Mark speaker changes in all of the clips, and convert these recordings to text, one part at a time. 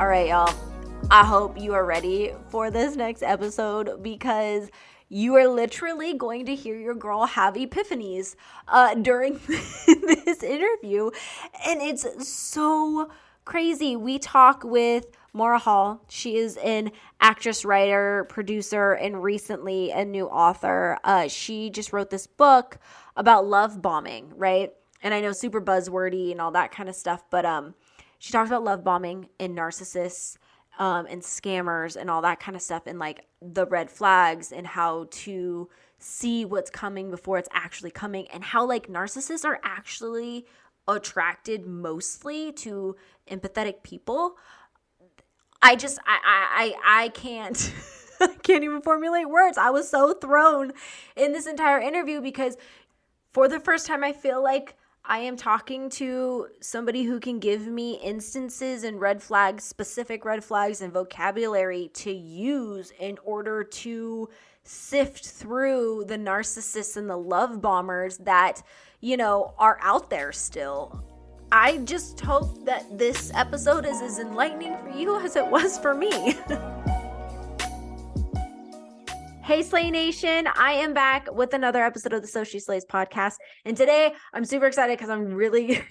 Speaker 1: All right, y'all. I hope you are ready for this next episode because you are literally going to hear your girl have epiphanies during this interview. And it's so crazy. We talk with Maura Hall. She is an actress, writer, producer, and recently a new author. She just wrote this book about love bombing, right? And I know super buzzwordy and all that kind of stuff, but she talks about love bombing and narcissists and scammers and all that kind of stuff, and like the red flags and how to see what's coming before it's actually coming, and how like narcissists are actually attracted mostly to empathetic people. I can't I can't even formulate words. I was so thrown in this entire interview because for the first time I feel like I am talking to somebody who can give me instances and red flags, specific red flags and vocabulary to use in order to sift through the narcissists and the love bombers that, you know, are out there still. I just hope that this episode is as enlightening for you as it was for me. Hey, Slay Nation. I am back with another episode of the So She Slays podcast. And today I'm super excited because I'm really,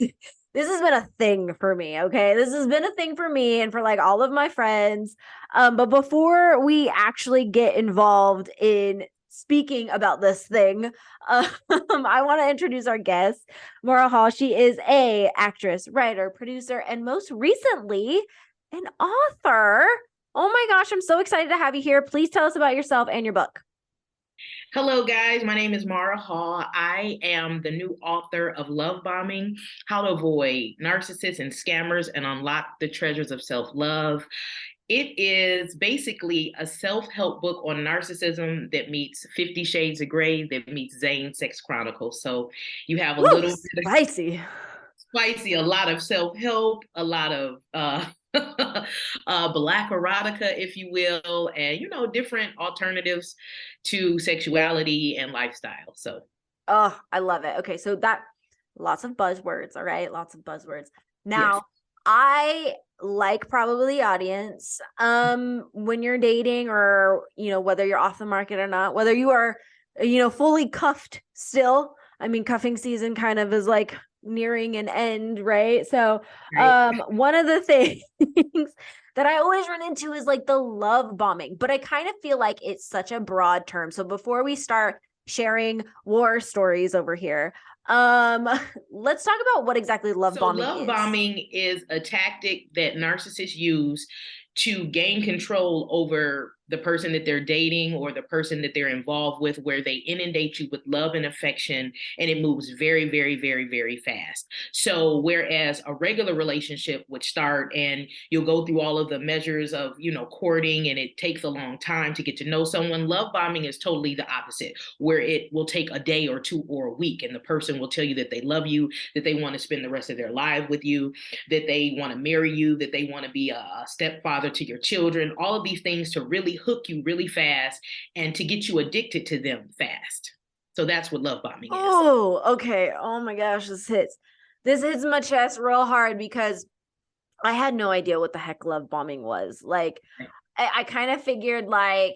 Speaker 1: this has been a thing for me, okay? This has been a thing for me and for like all of my friends. But before we actually get involved in speaking about this thing, I want to introduce our guest, Maura Hall. She is a actress, writer, producer, and most recently an author. Oh my gosh, I'm so excited to have you here. Please tell us about yourself and your book.
Speaker 2: Hello, guys. My name is Maura Hall. I am the new author of Lovebombing, How to Avoid Narcissists and Scammers and Unlock the Treasures of Self-Love. It is basically a self-help book on narcissism that meets 50 Shades of Grey, that meets Zane's Sex Chronicles. So you have a little
Speaker 1: spicy,
Speaker 2: a lot of self-help, a lot of Black erotica, if you will, and, you know, different alternatives to sexuality and lifestyle. So,
Speaker 1: oh, I love it. Okay, so that lots of buzzwords. All right, lots of buzzwords. Now, yes. I like probably the audience when you're dating, or, you know, whether you're off the market or not, whether you are, you know, fully cuffed still. I mean, cuffing season kind of is like nearing an end, right? So one of the things that I always run into is like the love bombing, but I kind of feel like it's such a broad term. So before we start sharing war stories over here, let's talk about what exactly love bombing is.
Speaker 2: Love bombing is a tactic that narcissists use to gain control over the person that they're dating or the person that they're involved with, where they inundate you with love and affection, and it moves very, very, very, very fast. So whereas a regular relationship would start and you'll go through all of the measures of, you know, courting, and it takes a long time to get to know someone, love bombing is totally the opposite, where it will take a day or two or a week, and the person will tell you that they love you, that they want to spend the rest of their life with you, that they want to marry you, that they want to be a stepfather to your children, all of these things to really hook you really fast and to get you addicted to them fast. So that's what love bombing is.
Speaker 1: Oh, okay. Oh my gosh, this hits my chest real hard because I had no idea what the heck love bombing was. Like, I kind of figured, like,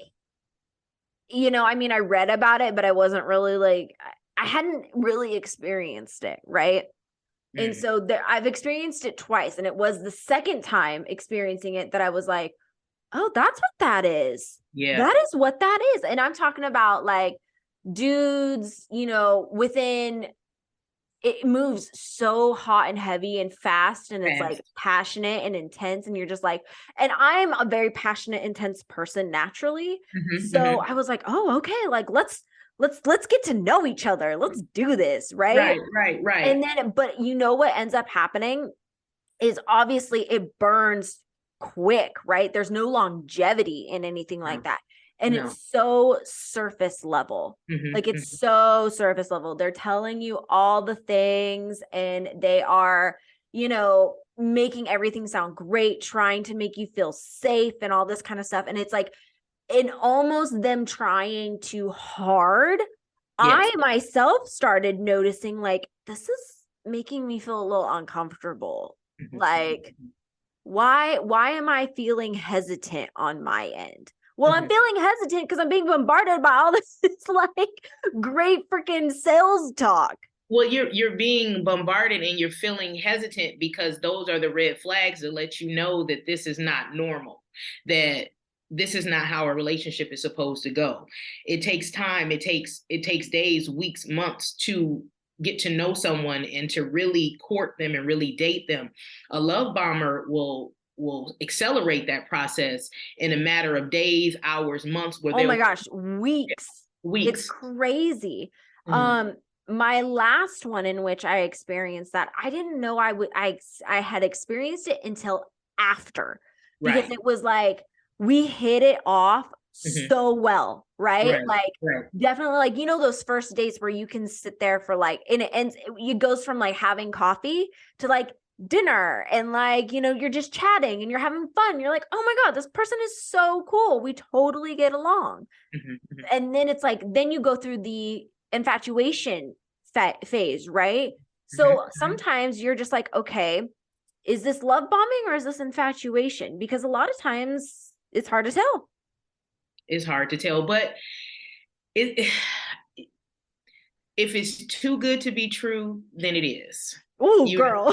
Speaker 1: you know, I mean, I read about it, but I wasn't really like, I hadn't really experienced it, right? And so I've experienced it twice, and it was the second time experiencing it that I was like, oh, that's what that is.
Speaker 2: Yeah.
Speaker 1: That is what that is. And I'm talking about like dudes, you know, within, it moves so hot and heavy and fast, and it's like passionate and intense, and you're just like, and I'm a very passionate, intense person naturally. So I was like, oh, okay, like let's get to know each other. Let's do this, right?
Speaker 2: Right.
Speaker 1: And then, but you know what ends up happening is obviously it burns quick, right? There's no longevity in anything like that. And it's so surface level. Like it's so surface level. They're telling you all the things, and they are, you know, making everything sound great, trying to make you feel safe and all this kind of stuff. And it's like, in almost them trying too hard, I myself started noticing like, this is making me feel a little uncomfortable. Like, why am I feeling hesitant on my end? Well, I'm
Speaker 2: Mhm.
Speaker 1: feeling hesitant because I'm being bombarded by all this like great freaking sales talk.
Speaker 2: Well, you're being bombarded and you're feeling hesitant because those are the red flags that let you know that this is not normal, that this is not how a relationship is supposed to go. It takes time, it takes days, weeks, months to get to know someone and to really court them and really date them. A love bomber will accelerate that process in a matter of days, hours, months, where
Speaker 1: Oh my
Speaker 2: they'll
Speaker 1: gosh, weeks. It's
Speaker 2: weeks.
Speaker 1: crazy.
Speaker 2: Mhm.
Speaker 1: My last one in which I experienced that, I didn't know I had experienced it until after, because
Speaker 2: Right.
Speaker 1: it was like we hit it off
Speaker 2: Mhm.
Speaker 1: so well, right?
Speaker 2: Right.
Speaker 1: Like
Speaker 2: Right.
Speaker 1: definitely, like, you know, those first dates where you can sit there for like, and it goes from like having coffee to like dinner, and like, you know, you're just chatting and you're having fun. You're like, oh my God, this person is so cool. We totally get along.
Speaker 2: Mhm. Mhm.
Speaker 1: And then it's like, then you go through the infatuation phase, right?
Speaker 2: Mhm.
Speaker 1: So
Speaker 2: Mhm.
Speaker 1: sometimes you're just like, okay, is this love bombing or is this infatuation? Because a lot of times it's hard to tell.
Speaker 2: It's hard to tell, but it if it's too good to be true, then it is.
Speaker 1: Oh,
Speaker 2: You
Speaker 1: girl.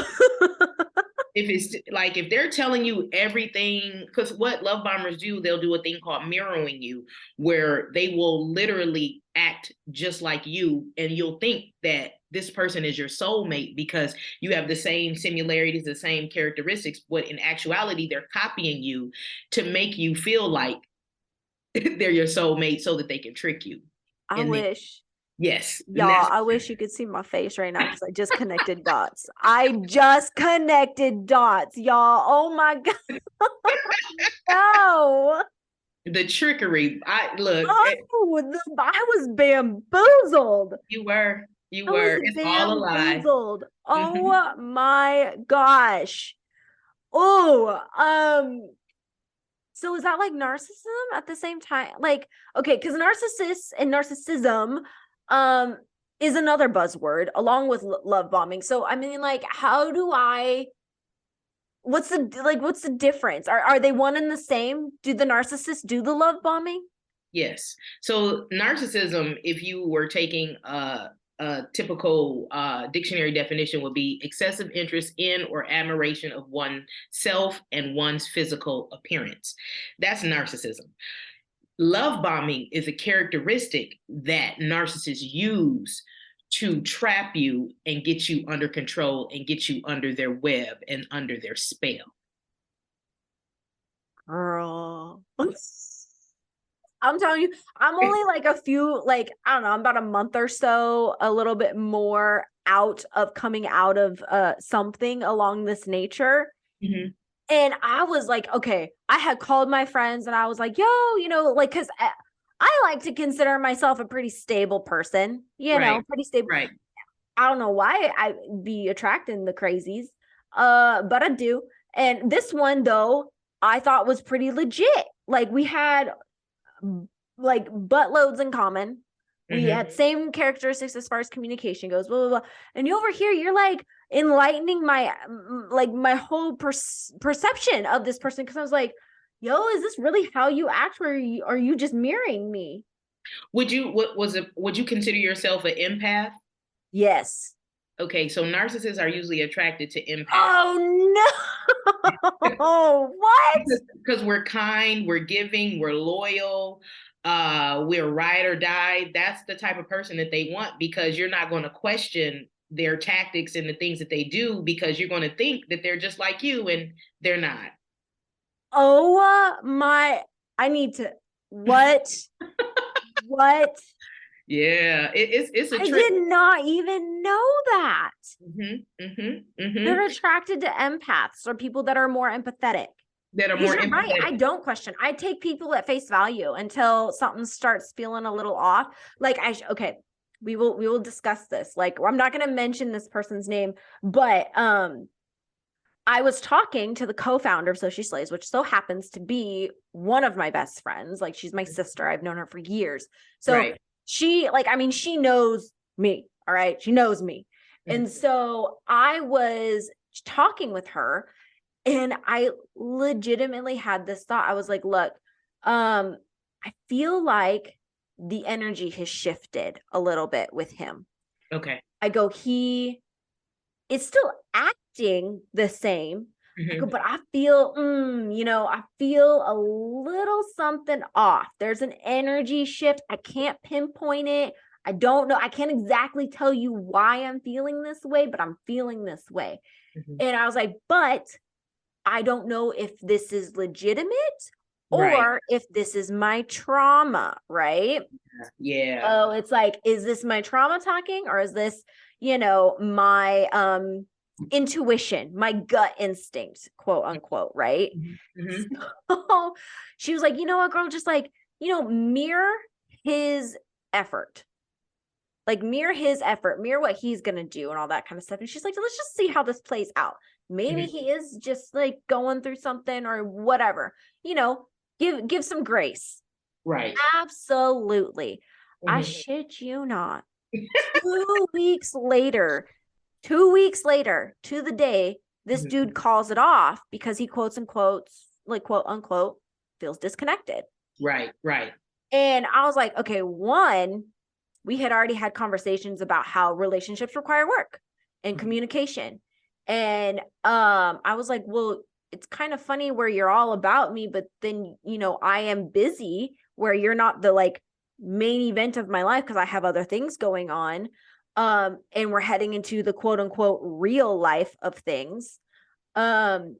Speaker 2: if it's like if they're telling you everything, because what love bombers do, they'll do a thing called mirroring you, where they will literally act just like you, and you'll think that this person is your soulmate because you have the same similarities, the same characteristics, but in actuality, they're copying you to make you feel like they're your soulmate so that they can trick you.
Speaker 1: I
Speaker 2: And then
Speaker 1: wish.
Speaker 2: yes, and
Speaker 1: Y'all,
Speaker 2: that's
Speaker 1: I wish you could see my face right now because I just connected dots. I just connected dots, y'all. Oh my God. No.
Speaker 2: the trickery. I look,
Speaker 1: I was bamboozled.
Speaker 2: you
Speaker 1: I
Speaker 2: were.
Speaker 1: was
Speaker 2: It's all a lie.
Speaker 1: bamboozled.
Speaker 2: Mhm.
Speaker 1: Oh my gosh. Oh, so is that like narcissism at the same time? Like, okay, because narcissists and narcissism, um, is another buzzword along with love bombing. So I mean, like, how do I? What's the difference? Are they one and the same? Do the narcissists do the love bombing?
Speaker 2: Yes. So narcissism, if you were taking a typical dictionary definition, would be excessive interest in or admiration of oneself and one's physical appearance. That's narcissism. Love bombing is a characteristic that narcissists use to trap you and get you under control and get you under their web and under their spell.
Speaker 1: Girl. I'm telling you, I'm only like a few, like, I don't know, I'm about a month or so, a little bit more out of coming out of something along this nature.
Speaker 2: Mhm.
Speaker 1: And I was like, okay, I had called my friends and I was like, yo, you know, like, because I like to consider myself a pretty stable person, you know,
Speaker 2: Right,
Speaker 1: pretty stable.
Speaker 2: right.
Speaker 1: I don't know why I be attracting the crazies, but I do. And this one, though, I thought was pretty legit. Like, we had like buttloads in common. We
Speaker 2: Hmm.
Speaker 1: had same characteristics as far as communication goes, blah, blah, blah. And you over here, you're like enlightening my whole perception of this person. Cause I was like, yo, is this really how you act? Or are you just mirroring me?
Speaker 2: Would you consider yourself an empath?
Speaker 1: Yes.
Speaker 2: Okay, so narcissists are usually attracted to empaths
Speaker 1: Oh no. What?
Speaker 2: because we're kind, we're giving, we're loyal, we're ride or die. That's the type of person that they want because you're not going to question their tactics and the things that they do because you're going to think that they're just like you and they're not.
Speaker 1: Oh my, I need to, what? What?
Speaker 2: Yeah, it's a
Speaker 1: I
Speaker 2: trick.
Speaker 1: did not even know that.
Speaker 2: Hmm.
Speaker 1: They're attracted to empaths or people that are more empathetic.
Speaker 2: That are
Speaker 1: Because
Speaker 2: more
Speaker 1: you're right. I
Speaker 2: empathetic.
Speaker 1: don't question. I take people at face value until something starts feeling a little off. Like okay, we will discuss this. Like I'm not going to mention this person's name, but I was talking to the co-founder of So She Slays, which so happens to be one of my best friends. Like she's my sister. I've known her for years. So
Speaker 2: Right.
Speaker 1: she like, I mean, she knows me. All right. She knows me.
Speaker 2: Mhm.
Speaker 1: And so I was talking with her And I legitimately had this thought. I was like, look, I feel like the energy has shifted a little bit with him.
Speaker 2: Okay.
Speaker 1: I go, he is still acting the same. I go,
Speaker 2: Mm-hmm.
Speaker 1: but I feel, I feel a little something off. There's an energy shift. I can't pinpoint it. I don't know. I can't exactly tell you why I'm feeling this way, but I'm feeling this way.
Speaker 2: Mm-hmm.
Speaker 1: And I was like, but I don't know if this is legitimate
Speaker 2: Right.
Speaker 1: or if this is my trauma, right?
Speaker 2: Yeah.
Speaker 1: Oh, it's like, is this my trauma talking, or is this, my intuition, my gut instinct, quote unquote, right?
Speaker 2: Mm-hmm.
Speaker 1: So she was like, you know what, girl, just like, mirror his effort. Like mirror what he's gonna do and all that kind of stuff. And she's like, let's just see how this plays out. Maybe
Speaker 2: Mm-hmm.
Speaker 1: he is just like going through something or whatever. Give some grace.
Speaker 2: Right.
Speaker 1: Absolutely. I
Speaker 2: Mm-hmm.
Speaker 1: shit you not. 2 weeks later, 2 weeks later to the day, this
Speaker 2: Mm-hmm.
Speaker 1: dude calls it off because he quotes and quotes, like quote unquote, feels disconnected.
Speaker 2: Right. Right.
Speaker 1: And I was like, okay, one, we had already had conversations about how relationships require work and
Speaker 2: Mm-hmm.
Speaker 1: communication. And I was like, well, it's kind of funny where you're all about me, but then, I am busy where you're not the like main event of my life because I have other things going on. And we're heading into the quote unquote real life of things. Um,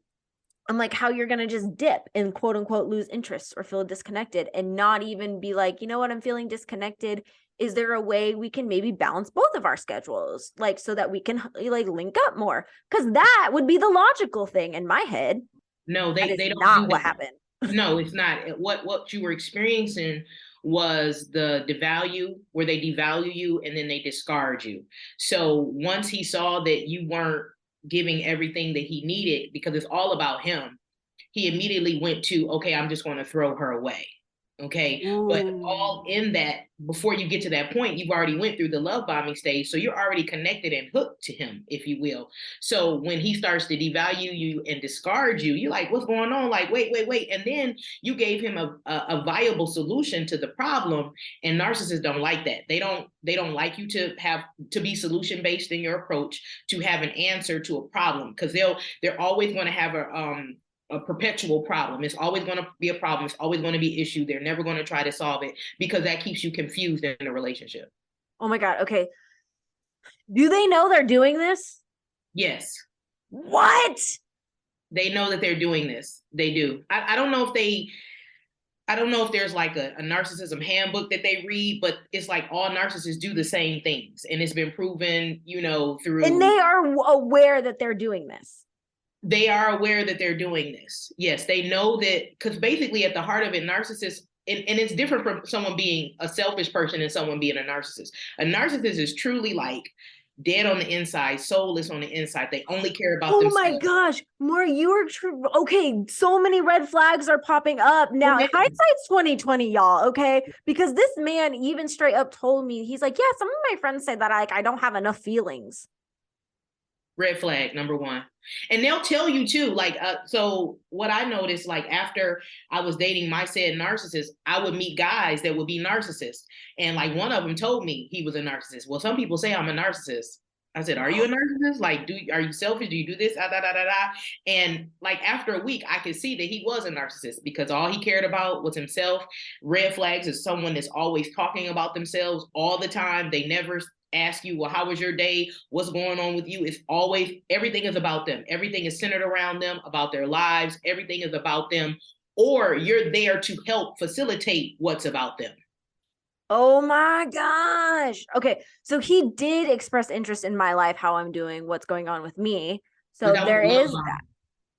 Speaker 1: I'm like, how you're gonna just dip and quote unquote lose interest or feel disconnected and not even be like, you know what, I'm feeling disconnected. Is there a way we can maybe balance both of our schedules, like so that we can like link up more? Because that would be the logical thing in my head.
Speaker 2: No,
Speaker 1: That is
Speaker 2: they don't do
Speaker 1: not what
Speaker 2: that.
Speaker 1: happened.
Speaker 2: No, it's not. What you were experiencing was the devalue, where they devalue you and then they discard you. So once he saw that you weren't giving everything that he needed, because it's all about him, he immediately went to, okay, I'm just going to throw her away. Okay. But
Speaker 1: Ooh.
Speaker 2: all in that, before you get to that point, you've already went through the love bombing stage. So you're already connected and hooked to him, if you will. So when he starts to devalue you and discard you, you're like, what's going on? Like, wait. And then you gave him a viable solution to the problem. And narcissists don't like that. They don't like you to be solution based in your approach, to have an answer to a problem, because they're always going to have a perpetual problem. It's always going to be a problem. It's always going to be an issue. They're never going to try to solve it, because that keeps you confused in a relationship.
Speaker 1: Oh my God. Okay. Do they know they're doing this?
Speaker 2: Yes,
Speaker 1: What?
Speaker 2: they know that they're doing this. They do. I don't know if I don't know if there's like a narcissism handbook that they read, but it's like all narcissists do the same things. And it's been proven,
Speaker 1: And
Speaker 2: through.
Speaker 1: they are aware that they're doing this.
Speaker 2: They are aware that they're doing this. Yes, they know that, because basically at the heart of it, narcissists, and it's different from someone being a selfish person and someone being a narcissist. A narcissist is truly like dead on the inside, soulless on the inside. They only care about
Speaker 1: Oh my
Speaker 2: themselves.
Speaker 1: gosh, More, you are true. Okay, so many red flags are popping up now.
Speaker 2: Okay.
Speaker 1: Hindsight's 2020, y'all. Okay, because this man even straight up told me, he's like, yeah, some of my friends say that I don't have enough feelings.
Speaker 2: Red flag number one. And they'll tell you too, like, so what I noticed, like after I was dating my said narcissist, I would meet guys that would be narcissists. And like one of them told me he was a narcissist. Well, some people say I'm a narcissist. I said, are you a narcissist? Like, are you selfish? Do you do this? And like after a week, I could see that he was a narcissist, because all he cared about was himself. Red flags is someone that's always talking about themselves all the time. They never ask you, well, how was your day? What's going on with you? It's always, everything is about them. Everything is centered around them, about their lives. Everything is about them. Or you're there to help facilitate what's about them.
Speaker 1: Oh my gosh. Okay, so he did express interest in my life, how I'm doing, what's going on with me.
Speaker 2: But
Speaker 1: So
Speaker 2: that was
Speaker 1: there
Speaker 2: the love
Speaker 1: is that.
Speaker 2: bombing.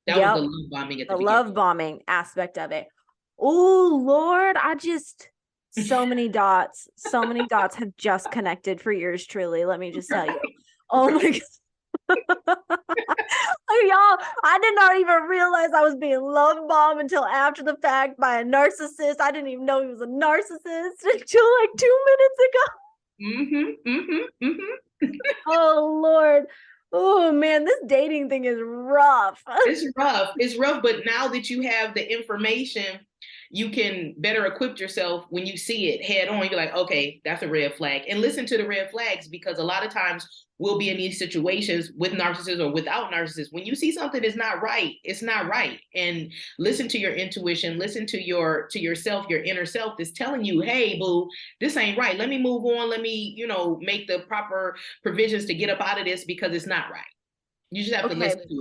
Speaker 2: That was the
Speaker 1: Yep,
Speaker 2: love bombing at the
Speaker 1: the
Speaker 2: beginning.
Speaker 1: love bombing aspect of it. Oh Lord, so many dots have just connected for yours truly. Let me just tell you. Oh my God. Y'all, I did not even realize I was being love bombed until after the fact by a narcissist. I didn't even know he was a narcissist until like 2 minutes ago.
Speaker 2: Mm-hmm, mm-hmm, mm-hmm.
Speaker 1: Oh Lord. Oh man, this dating thing is rough.
Speaker 2: It's rough. It's rough, but now that you have the information, you can better equip yourself when you see it head on. You're like, okay, that's a red flag. And listen to the red flags, because a lot of times we'll be in these situations with narcissists or without narcissists. When you see something is not right, it's not right. And listen to your intuition, listen to yourself, your inner self that's telling you, hey, boo, this ain't right. Let me move on. Let me, make the proper provisions to get up out of this, because it's not right. You just have to
Speaker 1: Okay,
Speaker 2: listen to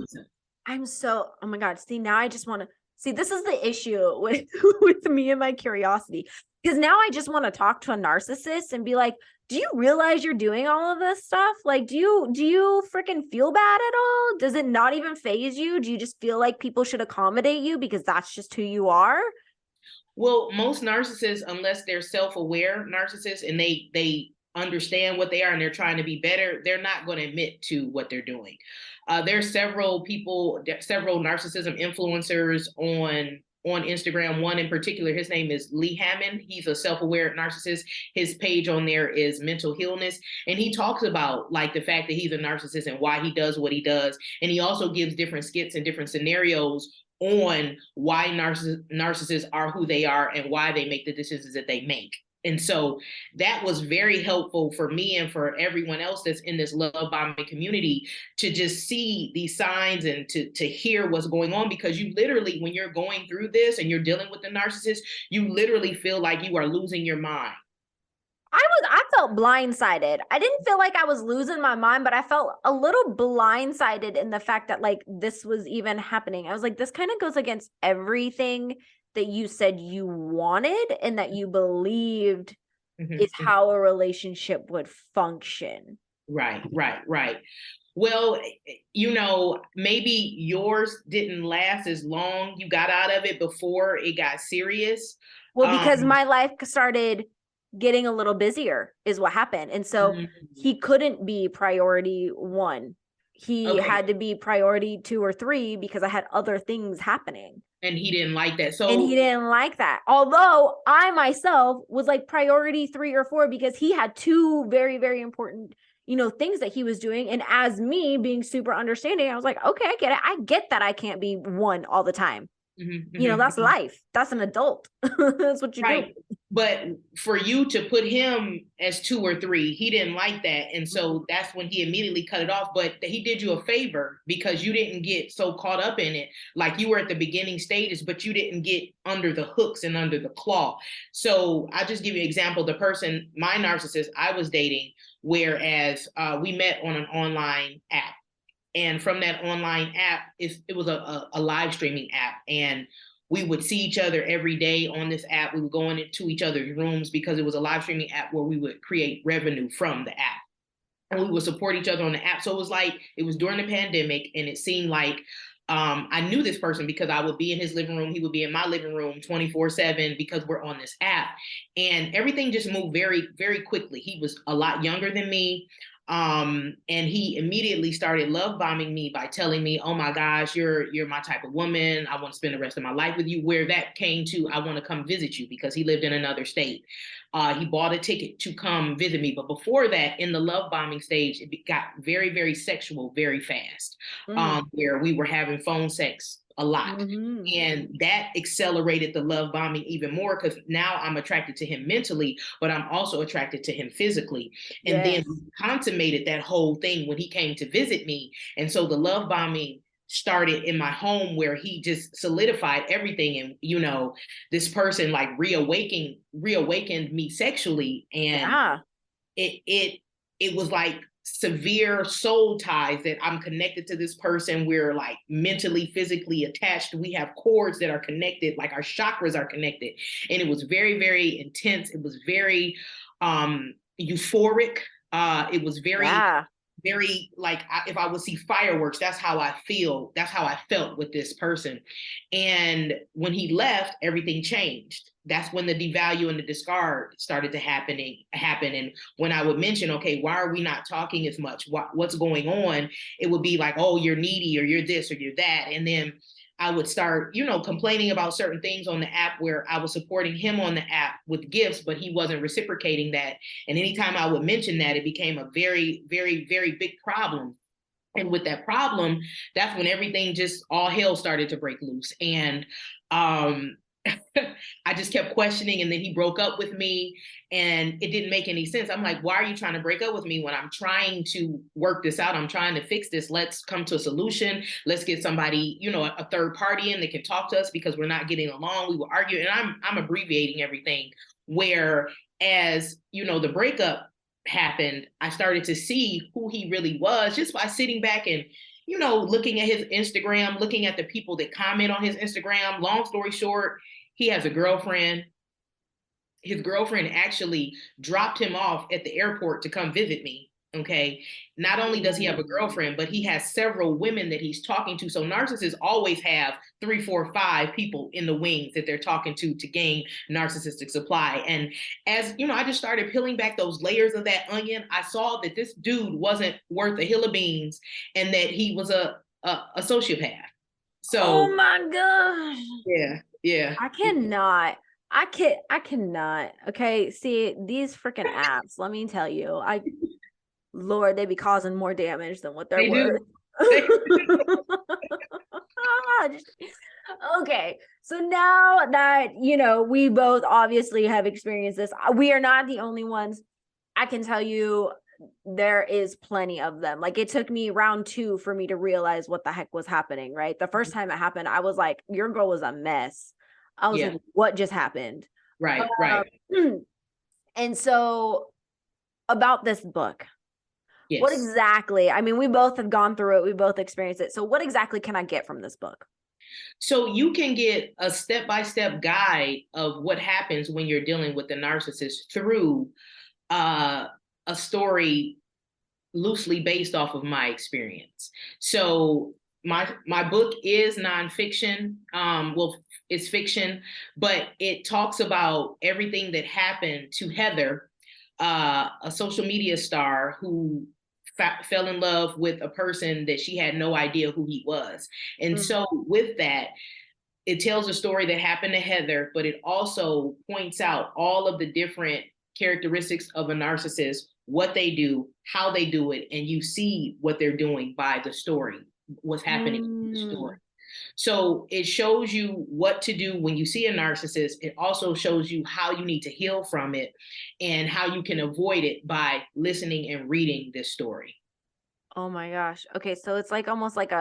Speaker 2: yourself.
Speaker 1: oh my God. See, now I just want to see, this is the issue with with me and my curiosity. Because now I just want to talk to a narcissist and be like, do you realize you're doing all of this stuff? Like, do you freaking feel bad at all? Does it not even phase you? Do you just feel like people should accommodate you because that's just who you are?
Speaker 2: Well, most narcissists, unless they're self-aware narcissists and they understand what they are and they're trying to be better, they're not going to admit to what they're doing. There's several narcissism influencers on Instagram. One in particular, his name is Lee Hammond. He's a self-aware narcissist. His page on there is Mental Healness, and he talks about like the fact that he's a narcissist and why he does what he does. And he also gives different skits and different scenarios on why narcissists are who they are and why they make the decisions that they make. And so that was very helpful for me and for everyone else that's in this love bombing community, to just see these signs and to hear what's going on, because you literally, when you're going through this and you're dealing with the narcissist, you literally feel like you are losing your mind.
Speaker 1: I felt blindsided. I didn't feel like I was losing my mind, but I felt a little blindsided in the fact that like this was even happening. I was like, this kind of goes against everything that you said you wanted and that you believed is how a relationship would function.
Speaker 2: Right. Well, maybe yours didn't last as long. You got out of it before it got serious.
Speaker 1: Well, because my life started getting a little busier is what happened. And so he couldn't be priority one. He had to be priority 2 or 3 because I had other things happening.
Speaker 2: And he didn't like that.
Speaker 1: And he didn't like that. Although I myself was like priority 3 or 4 because he had 2 very, very important, things that he was doing. And as me being super understanding, I was like, okay, I get it. I get that I can't be one all the time. That's life. That's an adult. That's what you do.
Speaker 2: But for you to put him as 2 or 3, he didn't like that. And so that's when he immediately cut it off. But he did you a favor because you didn't get so caught up in it. Like you were at the beginning stages, but you didn't get under the hooks and under the claw. So I just give you an example. The person, my narcissist I was dating, whereas we met on an online app. And from that online app, it was a live streaming app. And we would see each other every day on this app. We would go into each other's rooms because it was a live streaming app where we would create revenue from the app. And we would support each other on the app. So it was during the pandemic, and it seemed like I knew this person because I would be in his living room. He would be in my living room 24/7 because we're on this app. And everything just moved very, very quickly. He was a lot younger than me. And he immediately started love bombing me by telling me, oh my gosh, you're my type of woman. I want to spend the rest of my life with you. Where that came to, I want to come visit you, because he lived in another state. He bought a ticket to come visit me. But before that, in the love bombing stage, it got very, very sexual, very fast, where we were having phone sex a lot. And that accelerated the love bombing even more, because now I'm attracted to him mentally, but I'm also attracted to him physically. And then we consummated that whole thing when he came to visit me. And so the love bombing started in my home, where he just solidified everything. And, this person like reawakened me sexually. And it was like severe soul ties that I'm connected to this person. We're like mentally, physically attached. We have cords that are connected, like our chakras are connected. And it was very, very intense. It was very euphoric. It was very, very like if I would see fireworks, that's how I feel. That's how I felt with this person. And when he left, everything changed. That's when the devalue and the discard started to happen. And when I would mention, okay, why are we not talking as much? What's going on? It would be like, oh, you're needy, or you're this, or you're that. And then I would start, complaining about certain things on the app, where I was supporting him on the app with gifts, but he wasn't reciprocating that. And anytime I would mention that, it became a very, very, very big problem And with that problem, that's when everything just all hell started to break loose. And I just kept questioning. And then he broke up with me and it didn't make any sense. I'm like, why are you trying to break up with me when I'm trying to work this out? I'm trying to fix this. Let's come to a solution. Let's get somebody, a third party in that can talk to us because we're not getting along. We were arguing, and I'm abbreviating everything. Where as the breakup happened, I started to see who he really was just by sitting back and, looking at his Instagram, looking at the people that comment on his Instagram. Long story short, he has a girlfriend. His girlfriend actually dropped him off at the airport to come visit me. Okay. Not only does he have a girlfriend, but he has several women that he's talking to. So narcissists always have 3, 4, 5 people in the wings that they're talking to gain narcissistic supply. And as I just started peeling back those layers of that onion, I saw that this dude wasn't worth a hill of beans and that he was a sociopath. So,
Speaker 1: oh my gosh.
Speaker 2: Yeah.
Speaker 1: I cannot. Okay. See, these freaking apps, let me tell you, Lord, they be causing more damage than what they're worth. Okay. So now that, we both obviously have experienced this, we are not the only ones. I can tell you there is plenty of them. Like, it took me round 2 for me to realize what the heck was happening, right? The first time it happened, I was like, your girl was a mess. I was like, what just happened?
Speaker 2: Right.
Speaker 1: And so about this book,
Speaker 2: yes.
Speaker 1: What exactly, I mean, we both have gone through it. We both experienced it. So what exactly can I get from this book?
Speaker 2: So you can get a step-by-step guide of what happens when you're dealing with the narcissist through a story loosely based off of my experience. So my book is nonfiction. Well, it's fiction, but it talks about everything that happened to Heather, a social media star who fell in love with a person that she had no idea who he was. And so with that, it tells a story that happened to Heather, but it also points out all of the different characteristics of a narcissist, what they do, how they do it, and you see what they're doing by the story, what's happening in the story. So it shows you what to do when you see a narcissist. It also shows you how you need to heal from it and how you can avoid it by listening and reading this story.
Speaker 1: Oh my gosh. Okay, so it's like almost like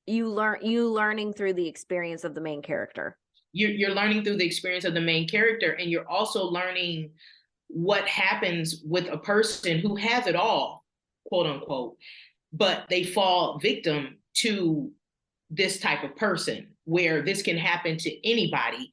Speaker 1: you learning through the experience of the main character.
Speaker 2: You're learning through the experience of the main character, and you're also learning what happens with a person who has it all, quote unquote, but they fall victim to this type of person, where this can happen to anybody,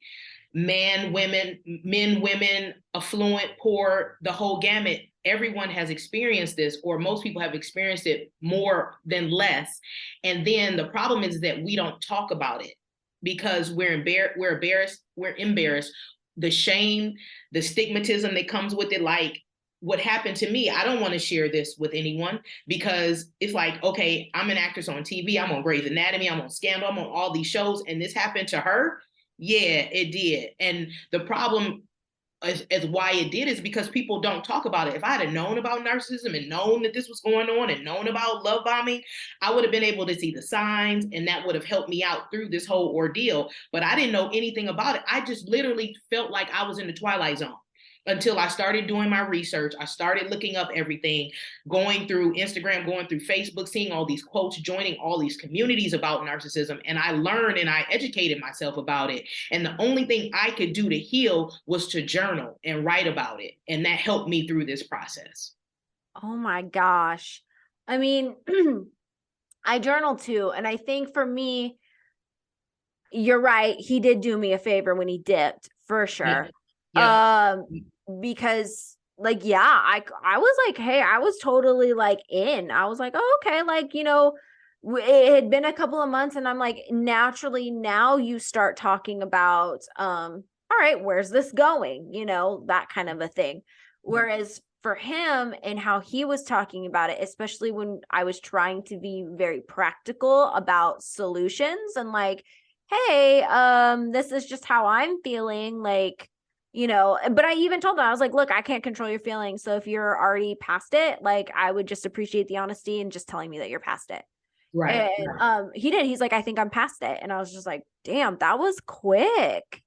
Speaker 2: men, women, affluent, poor, the whole gamut. Everyone has experienced this, or most people have experienced it more than less. And then the problem is that we don't talk about it because we're embarrassed. The shame, the stigmatism that comes with it, like what happened to me, I don't want to share this with anyone because it's like, okay, I'm an actress on TV, I'm on Grey's Anatomy, I'm on Scandal, I'm on all these shows, and this happened to her. Yeah, it did. And the problem as why it did is because people don't talk about it. If I had known about narcissism and known that this was going on and known about love bombing, I would have been able to see the signs, and that would have helped me out through this whole ordeal. But I didn't know anything about it. I just literally felt like I was in the Twilight Zone until I started doing my research. I started looking up everything, going through Instagram, going through Facebook, seeing all these quotes, joining all these communities about narcissism. And I learned and I educated myself about it. And the only thing I could do to heal was to journal and write about it. And that helped me through this process.
Speaker 1: Oh my gosh. I mean, I journal too. And I think for me, you're right. He did do me a favor when he dipped, for sure. Yeah. Because like, yeah, I was like, hey, I was totally like in. I was like, oh, okay, like, it had been a couple of months, and I'm like, naturally now you start talking about all right, where's this going? That kind of a thing. Whereas for him and how he was talking about it, especially when I was trying to be very practical about solutions and like, hey, this is just how I'm feeling, like, But I even told him, I was like, look, I can't control your feelings. So if you're already past it, like, I would just appreciate the honesty and just telling me that you're past it.
Speaker 2: Right.
Speaker 1: And he did. He's like, I think I'm past it. And I was just like, damn, that was quick.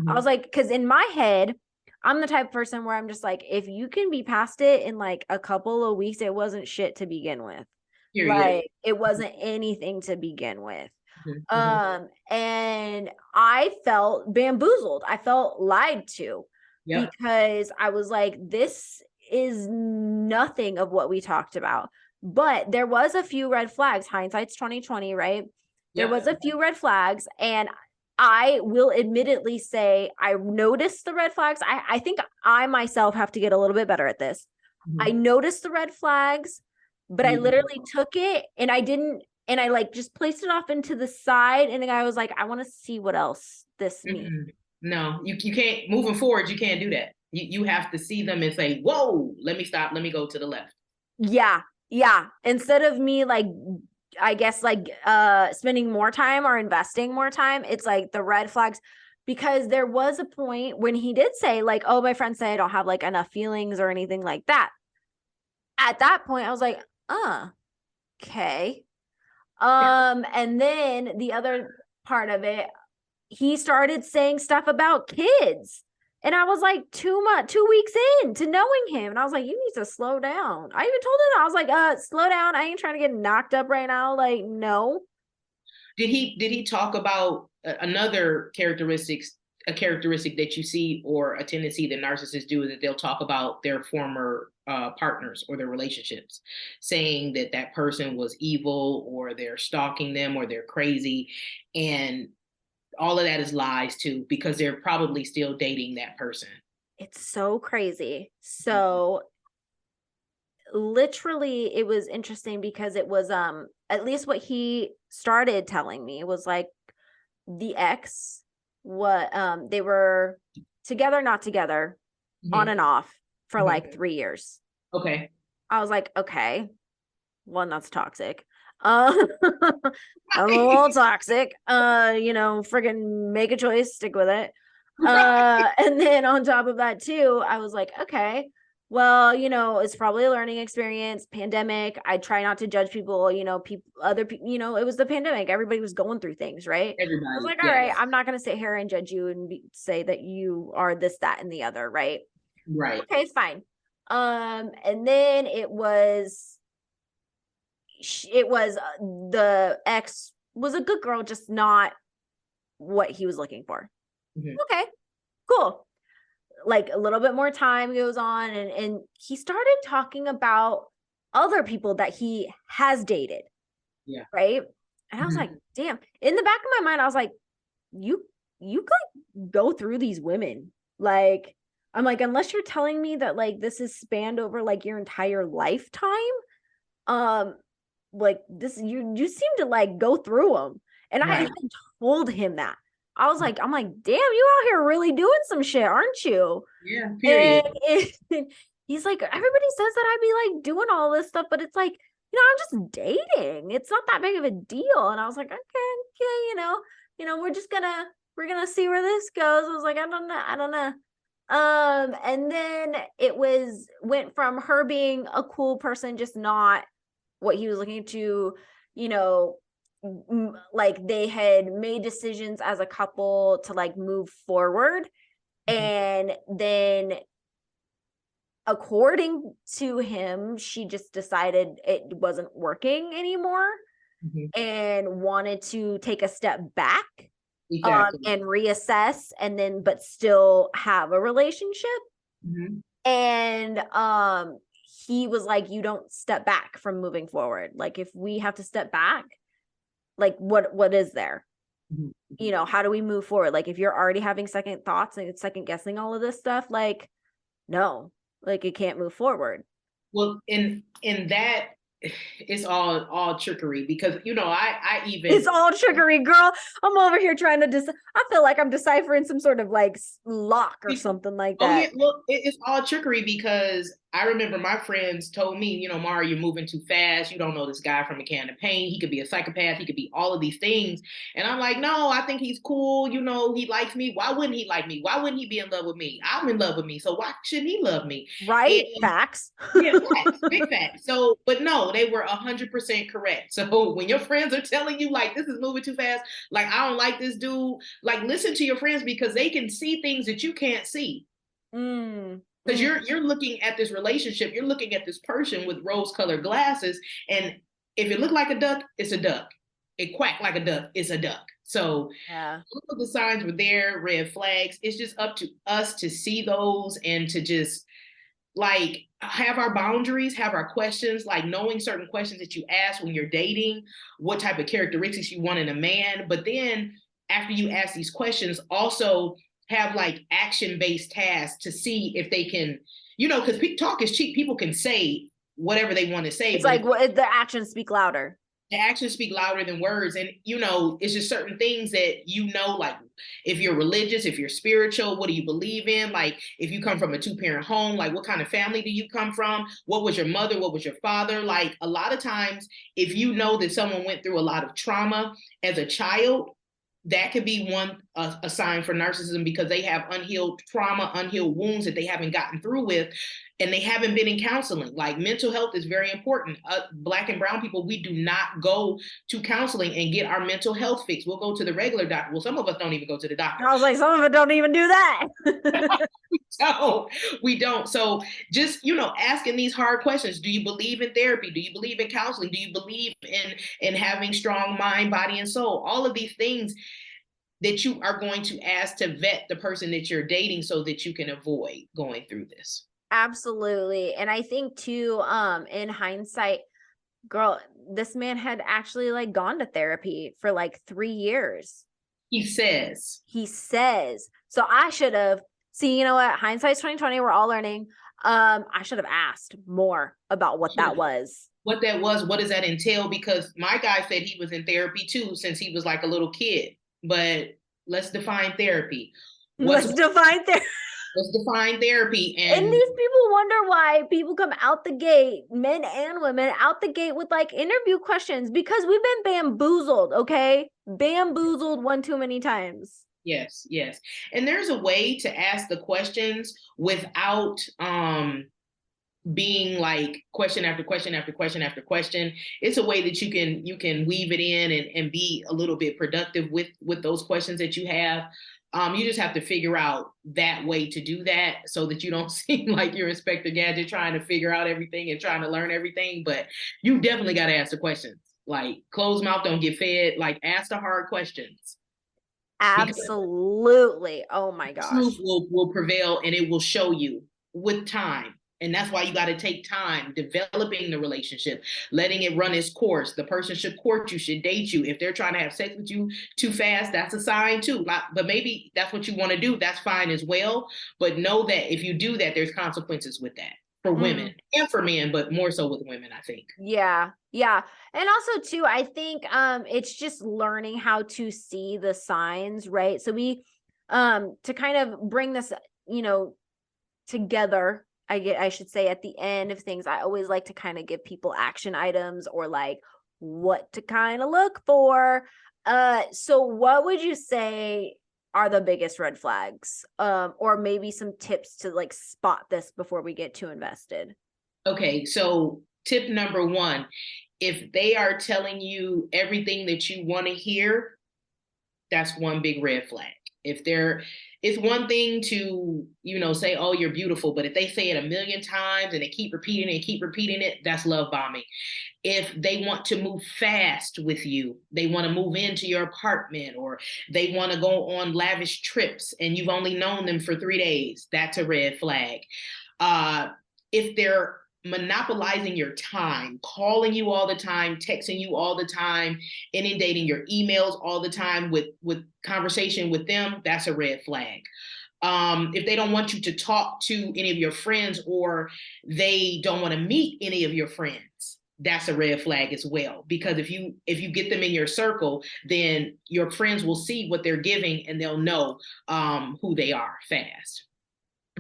Speaker 1: I was
Speaker 2: Mhm.
Speaker 1: like, because in my head, I'm the type of person where I'm just like, if you can be past it in like a couple of weeks, it wasn't shit to begin with.
Speaker 2: Period.
Speaker 1: Like, it wasn't anything to begin with.
Speaker 2: Mhm. Mhm.
Speaker 1: And I felt bamboozled. I felt lied to
Speaker 2: Yep.
Speaker 1: because I was like, this is nothing of what we talked about. But there was a few red flags. Hindsight's 2020, right? There
Speaker 2: Yep.
Speaker 1: was a few red flags, and I will admittedly say I noticed the red flags. I think I myself have to get a little bit better at this. I
Speaker 2: Mhm.
Speaker 1: noticed the red flags, but I
Speaker 2: You
Speaker 1: literally took it and I didn't, and I like just placed it off into the side. And the guy was like, I want to see what else this means.
Speaker 2: No, you can't. Moving forward, you can't do that. You have to see them and say, "Whoa, let me stop. Let me go to the left."
Speaker 1: Yeah. Yeah. Instead of me like, I guess like spending more time or investing more time, it's like the red flags. Because there was a point when he did say, like, oh, my friends say I don't have like enough feelings or anything like that. At that point, I was like, okay. And then the other part of it, he started saying stuff about kids. And I was like, 2 weeks in to knowing him. And I was like, you need to slow down. I even told him, I was like, slow down. I ain't trying to get knocked up right now. Like, no.
Speaker 2: Did he talk about another characteristics a characteristic that you see or a tendency that narcissists do is that they'll talk about their former partners or their relationships, saying that that person was evil or they're stalking them or they're crazy, and all of that is lies too because they're probably still dating that person.
Speaker 1: It's so crazy. So literally it was interesting because it was at least what he started telling me was like the ex, what they were together, not together, on
Speaker 2: Mm-hmm.
Speaker 1: and off for
Speaker 2: Mm-hmm.
Speaker 1: like 3 years.
Speaker 2: Okay.
Speaker 1: I was like, okay, one, that's toxic. uh I'm a little toxic. Friggin' make a choice, stick with it. And then on top of that too, I was like, okay, well, it's probably a learning experience, pandemic. I try not to judge people, people, other people, it was the pandemic, everybody was going through things, right? I was
Speaker 2: Everybody,
Speaker 1: like, all right,
Speaker 2: yes.
Speaker 1: I'm not going to sit here and judge you and say that you are this, that, and the other, right?
Speaker 2: Right.
Speaker 1: Okay, fine. And then the ex was a good girl, just not what he was looking for.
Speaker 2: Mm-hmm.
Speaker 1: Okay, cool. Like a little bit more time goes on, and he started talking about other people that he has dated,
Speaker 2: Yeah.
Speaker 1: right? And I was like,
Speaker 2: Mm-hmm.
Speaker 1: damn. In the back of my mind, I was like, you could go through these women. Like, I'm like, unless you're telling me that like this is spanned over like your entire lifetime, um like this, you seem to like go through them. And I
Speaker 2: Right.
Speaker 1: even told him that. I'm like, damn, you out here really doing some shit, aren't you?
Speaker 2: Yeah.
Speaker 1: And
Speaker 2: Period.
Speaker 1: he's like, everybody says that I'd be like doing all this stuff, but it's like, I'm just dating. It's not that big of a deal. And I was like, okay, yeah, we're gonna see where this goes. I was like, I don't know. And then went from her being a cool person, just not what he was looking to, you know, like they had made decisions as a couple to like move forward.
Speaker 2: Mm-hmm.
Speaker 1: And then according to him, she just decided it wasn't working anymore
Speaker 2: Mm-hmm.
Speaker 1: and wanted to take a step back,
Speaker 2: Exactly.
Speaker 1: and reassess, and then but still have a relationship.
Speaker 2: Mm-hmm.
Speaker 1: And he was like, you don't step back from moving forward. Like, if we have to step back, like what is there?
Speaker 2: Mm-hmm.
Speaker 1: How do we move forward? Like, if you're already having second thoughts and second guessing all of this stuff, like, no, like, it can't move forward.
Speaker 2: Well, in that, it's all trickery because I
Speaker 1: It's
Speaker 2: even
Speaker 1: all trickery, girl. I'm over here trying to I feel like I'm deciphering some sort of like lock or something like
Speaker 2: oh yeah,
Speaker 1: that.
Speaker 2: well it's all trickery because I remember my friends told me, you know, Mara, you're moving too fast. You don't know this guy from a can of paint. He could be a psychopath. He could be all of these things. And I'm like, no, I think he's cool. You know, he likes me. Why wouldn't he like me? Why wouldn't he be in love with me? I'm in love with me. So why shouldn't he love me?
Speaker 1: Right?
Speaker 2: And
Speaker 1: Facts.
Speaker 2: yeah, facts, big facts. So, but no, they were 100% correct. So when your friends are telling you like this is moving too fast, like I don't like this dude, like listen to your friends because they can see things that you can't see.
Speaker 1: Mm.
Speaker 2: Because you're looking at this relationship, you're looking at this person with rose-colored glasses, and if it looked like a duck, it's a duck. It quacked like a duck, it's a duck. So
Speaker 1: Yeah.
Speaker 2: all of the signs were there, red flags. It's just up to us to see those and to just like have our boundaries, have our questions, like knowing certain questions that you ask when you're dating, what type of characteristics you want in a man. But then after you ask these questions, also have like action-based tasks to see if they can, you know, because talk is cheap. People can say whatever they want to say,
Speaker 1: It's
Speaker 2: but
Speaker 1: like what the actions speak louder.
Speaker 2: the actions speak louder than words. And, you know, it's just certain things that, you know, like if you're religious, if you're spiritual, what do you believe in? Like if you come from a 2-parent home, like what kind of family do you come from? What was your mother? What was your father? Like a lot of times, if you know that someone went through a lot of trauma as a child, that could be a sign for narcissism because they have unhealed trauma, unhealed wounds that they haven't gotten through with, and they haven't been in counseling. Like mental health is very important. Black and brown people, we do not go to counseling and get our mental health fixed. We'll go to the regular doctor. Well, some of us don't even go to the doctor.
Speaker 1: I was like, some of it don't even do that.
Speaker 2: So we don't. So just, you know, asking these hard questions. Do you believe in therapy? Do you believe in counseling? Do you believe in having strong mind, body, and soul? All of these things that you are going to ask to vet the person that you're dating so that you can avoid going through this.
Speaker 1: Absolutely. And I think too, in hindsight, girl, this man had actually like gone to therapy for like 3 years.
Speaker 2: He says.
Speaker 1: So I should have see, you know what? Hindsight's 2020. We're all learning. I should have asked more about what that was.
Speaker 2: What that was, what does that entail? Because my guy said he was in therapy too since he was like a little kid. But let's define therapy.
Speaker 1: Let's define therapy.
Speaker 2: Let's define therapy.
Speaker 1: And these people wonder why people come out the gate, men and women, out the gate with like interview questions because we've been bamboozled, okay? Bamboozled one too many times.
Speaker 2: Yes, yes. And there's a way to ask the questions without being like question after question after question after question. It's a way that you can weave it in and be a little bit productive with those questions that you have. You just have to figure out that way to do that so that you don't seem like you're Inspector Gadget trying to figure out everything and trying to learn everything. But you definitely got to ask the questions. Like closed mouth don't get fed. Like ask the hard questions.
Speaker 1: Absolutely. Oh my gosh.
Speaker 2: Truth will prevail and it will show you with time. And that's why you got to take time developing the relationship, letting it run its course. The person should court you, should date you. If they're trying to have sex with you too fast, that's a sign too. But maybe that's what you want to do. That's fine as well. But know that if you do that, there's consequences with that for women and for men, but more so with women, I think.
Speaker 1: Yeah. Yeah. And also too, I think it's just learning how to see the signs, right? So we to kind of bring this, you know, together, I should say at the end of things, I always like to kind of give people action items or like what to kind of look for. So what would you say are the biggest red flags? Or maybe some tips to like spot this before we get too invested?
Speaker 2: Okay, so tip number 1, if they are telling you everything that you want to hear, that's one big red flag. It's one thing to, you know, say, oh, you're beautiful, but if they say it a million times and they keep repeating it, that's love bombing. If they want to move fast with you, they want to move into your apartment or they want to go on lavish trips and you've only known them for 3 days, that's a red flag. If they're monopolizing your time, calling you all the time, texting you all the time, inundating your emails all the time with conversation with them, that's a red flag. If they don't want you to talk to any of your friends or they don't want to meet any of your friends, that's a red flag as well. Because if you get them in your circle, then your friends will see what they're giving and they'll know who they are fast.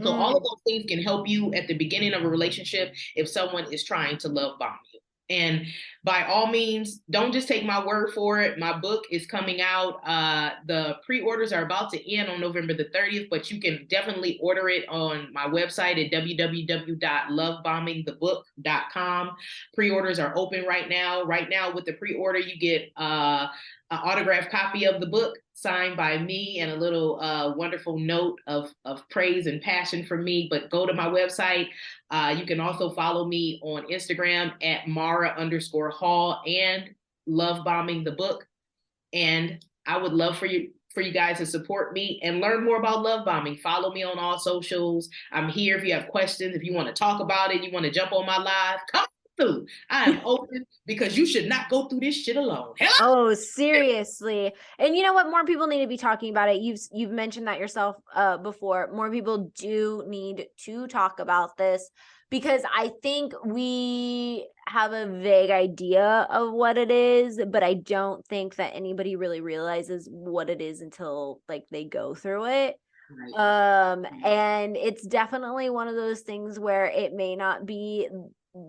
Speaker 2: So all of
Speaker 1: Mm.
Speaker 2: those things can help you at the beginning of a relationship if someone is trying to love bomb you. And by all means, don't just take my word for it. My book is coming out. The pre-orders are about to end on November the 30th, but you can definitely order it on my website at www.lovebombingthebook.com. Pre-orders are open right now. Right now, with the pre-order, you get an autographed copy of the book signed by me and a little wonderful note of praise and passion for me. But go to my website. You can also follow me on Instagram at Mara_Hall and Love Bombing the Book. And I would love for you guys to support me and learn more about love bombing. Follow me on all socials. I'm here if you have questions, if you want to talk about it, you want to jump on my live, come through. I am open because you should not go through this shit alone. Hello?
Speaker 1: Oh, seriously. And you know what? More people need to be talking about it. You've mentioned that yourself before. More people do need to talk about this because I think we have a vague idea of what it is, but I don't think that anybody really realizes what it is until like they go through it.
Speaker 2: Right.
Speaker 1: And it's definitely one of those things where it may not be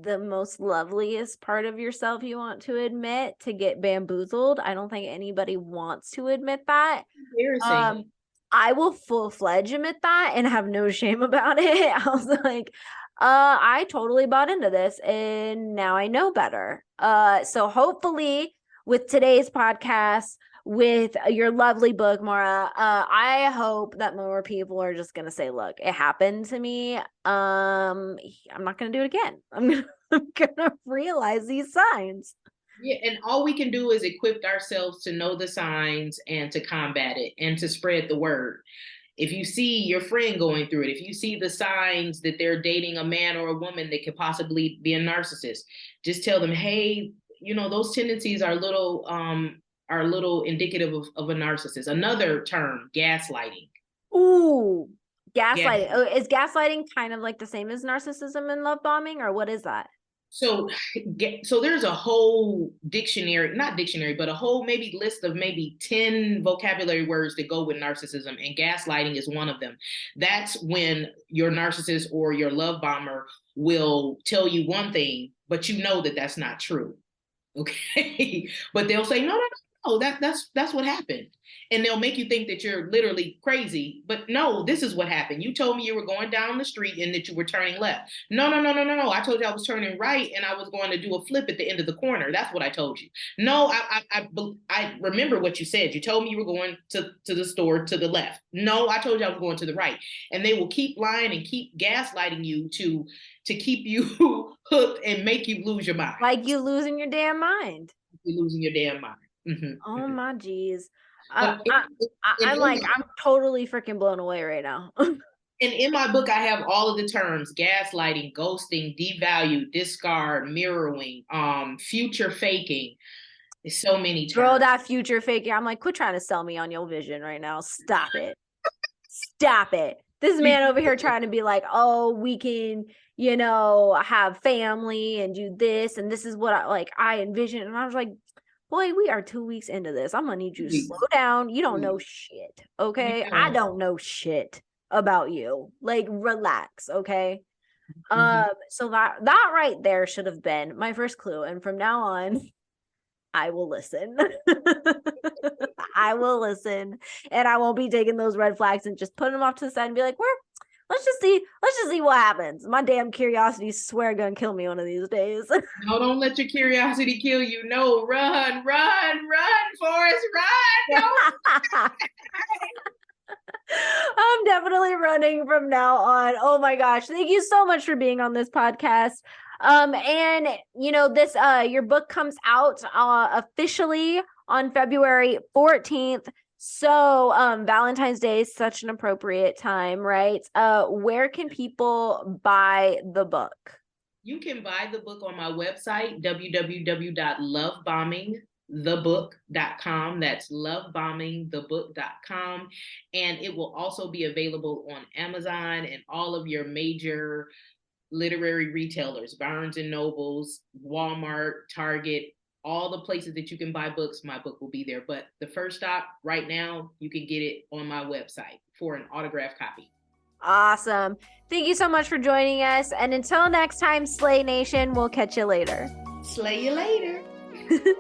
Speaker 1: the most loveliest part of yourself you want to admit to get bamboozled. I don't think anybody wants to admit that.
Speaker 2: Embarrassing.
Speaker 1: I will full-fledged admit that and have no shame about it. I was like, I totally bought into this and now I know better. So hopefully with today's podcast, with your lovely book, Mara, I hope that more people are just gonna say, look, it happened to me. I'm not gonna do it again. I'm gonna realize these signs.
Speaker 2: Yeah, and all we can do is equip ourselves to know the signs and to combat it and to spread the word. If you see your friend going through it, if you see the signs that they're dating a man or a woman that could possibly be a narcissist, just tell them, hey, those tendencies are a little indicative of a narcissist. Another term, gaslighting.
Speaker 1: Ooh, gaslighting.
Speaker 2: Gas.
Speaker 1: Oh, is gaslighting kind of like the same as narcissism and love bombing, or what is that?
Speaker 2: So, so there's a whole dictionary, not dictionary, but a whole maybe list of maybe 10 vocabulary words that go with narcissism, and gaslighting is one of them. That's when your narcissist or your love bomber will tell you one thing, but you know that that's not true. Okay. But they'll say, no, no, no, that's what happened. And they'll make you think that you're literally crazy. But no, this is what happened. You told me you were going down the street and that you were turning left. No, no, no, no, no, no. I told you I was turning right and I was going to do a flip at the end of the corner. That's what I told you. No, I remember what you said. You told me you were going to the store to the left. No, I told you I was going to the right. And they will keep lying and keep gaslighting you to keep you hooked and make you lose your mind.
Speaker 1: Like you losing your damn mind.
Speaker 2: You're losing your damn mind.
Speaker 1: Oh
Speaker 2: Mm-hmm.
Speaker 1: my geez.
Speaker 2: But
Speaker 1: I'm like, I'm totally freaking blown away right now.
Speaker 2: and in my book, I have all of the terms: gaslighting, ghosting, devalue, discard, mirroring, future faking. There's so many terms.
Speaker 1: Girl, that future faking. I'm like, quit trying to sell me on your vision right now. Stop it. Stop it. This man over here trying to be like, oh, we can, have family and do this. And this is what I envision. And I was like, boy, we are 2 weeks into this. I'm gonna need you to slow down. You don't know shit. Okay. I don't know shit about you. Like, relax, okay? So that right there should have been my first clue. And from now on, I will listen. I will listen, and I won't be taking those red flags and just putting them off to the side and be like, let's just see what happens. My damn curiosity swear gonna kill me one of these days.
Speaker 2: No, don't let your curiosity kill you. No, run, Forrest, run. No.
Speaker 1: I'm definitely running from now on. Oh my gosh. Thank you so much for being on this podcast. And this your book comes out officially on February 14th. So Valentine's Day is such an appropriate time, right? Where can people buy the book?
Speaker 2: You can buy the book on my website, www.lovebombingthebook.com. That's lovebombingthebook.com. And it will also be available on Amazon and all of your major literary retailers, Barnes and Nobles, Walmart, Target, all the places that you can buy books. My book will be there. But the first stop right now, you can get it on my website for an autographed copy.
Speaker 1: Awesome. Thank you so much for joining us. And until next time, Slay Nation, we'll catch you later.
Speaker 2: Slay you later.